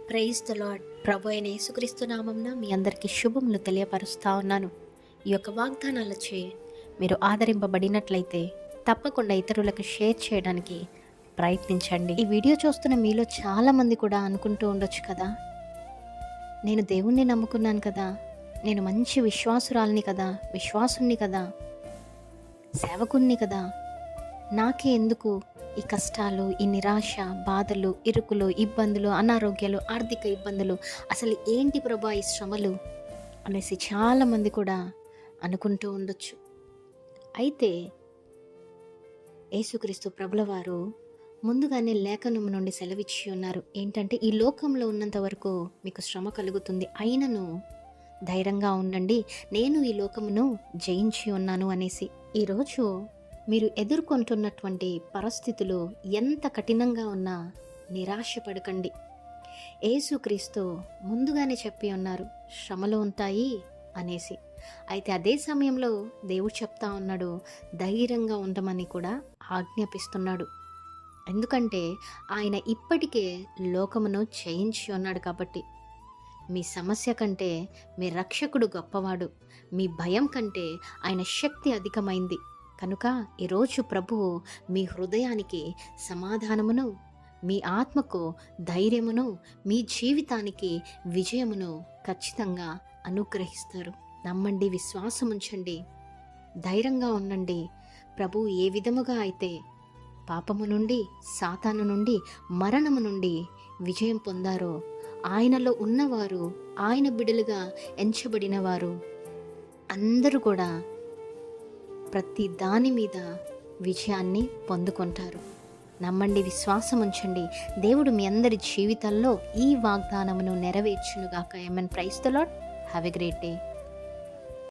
Praise the lord. ప్రభు అయిన యేసుక్రీస్తు నామమున మీ అందరికీ శుభములు తెలియపరుస్తా ఉన్నాను. ఈ యొక్క వాగ్దానాలచే మీరు ఆదరింపబడినట్లయితే తప్పకుండా ఇతరులకు షేర్ చేయడానికి ప్రయత్నించండి. ఈ వీడియో చూస్తున్న మీలో చాలామంది కూడా అనుకుంటూ ఉండొచ్చు కదా, నేను దేవుణ్ణి నమ్ముకున్నాను కదా, నేను మంచి విశ్వాసురాలిని కదా, విశ్వాసుని కదా, సేవకుణ్ణి కదా, నాకే ఎందుకు ఈ కష్టాలు, ఈ నిరాశ, బాధలు, ఇరుకులు, ఇబ్బందులు, అనారోగ్యాలు, ఆర్థిక ఇబ్బందులు, అసలు ఏంటి ప్రభా ఈ శ్రమలు అనేసి చాలామంది కూడా అనుకుంటూ ఉండొచ్చు. అయితే యేసుక్రీస్తు ప్రభుల వారు ముందుగానే లేఖనం నుండి సెలవిచ్చి ఉన్నారు. ఏంటంటే, ఈ లోకంలో ఉన్నంత వరకు మీకు శ్రమ కలుగుతుంది, అయినను ధైర్యంగా ఉండండి, నేను ఈ లోకమును జయించి ఉన్నాను అనేసి. ఈరోజు మీరు ఎదుర్కొంటున్నటువంటి పరిస్థితులు ఎంత కఠినంగా ఉన్నా నిరాశపడకండి. యేసుక్రీస్తు ముందుగానే చెప్పి ఉన్నారు, శ్రమలు ఉంటాయి అనేసి. అయితే అదే సమయంలో దేవుడు చెప్తా ఉన్నాడు, ధైర్యంగా ఉండమని కూడా ఆజ్ఞాపిస్తున్నాడు. ఎందుకంటే ఆయన ఇప్పటికే లోకమును జయించి ఉన్నాడు కాబట్టి. మీ సమస్య కంటే మీ రక్షకుడు గొప్పవాడు, మీ భయం కంటే ఆయన శక్తి అధికమైంది. కనుక ఈరోజు ప్రభువు మీ హృదయానికి సమాధానమును, మీ ఆత్మకు ధైర్యమును, మీ జీవితానికి విజయమును ఖచ్చితంగా అనుగ్రహిస్తారు. నమ్మండి, విశ్వాసం ఉంచండి, ధైర్యంగా ఉండండి. ప్రభువు ఏ విధముగా అయితే పాపము నుండి, సాతాను నుండి, మరణము నుండి విజయం పొందారో, ఆయనలో ఉన్నవారు, ఆయన బిడ్డలుగా ఎంచబడిన వారు అందరూ కూడా ప్రతి దాని మీద విజయాన్ని పొందుకుంటారు. నమ్మండి, విశ్వాసం ఉంచండి. దేవుడు మీ అందరి జీవితాల్లో ఈ వాగ్దానమును నెరవేర్చునుగాక. Amen. Praise the Lord. Have a great day.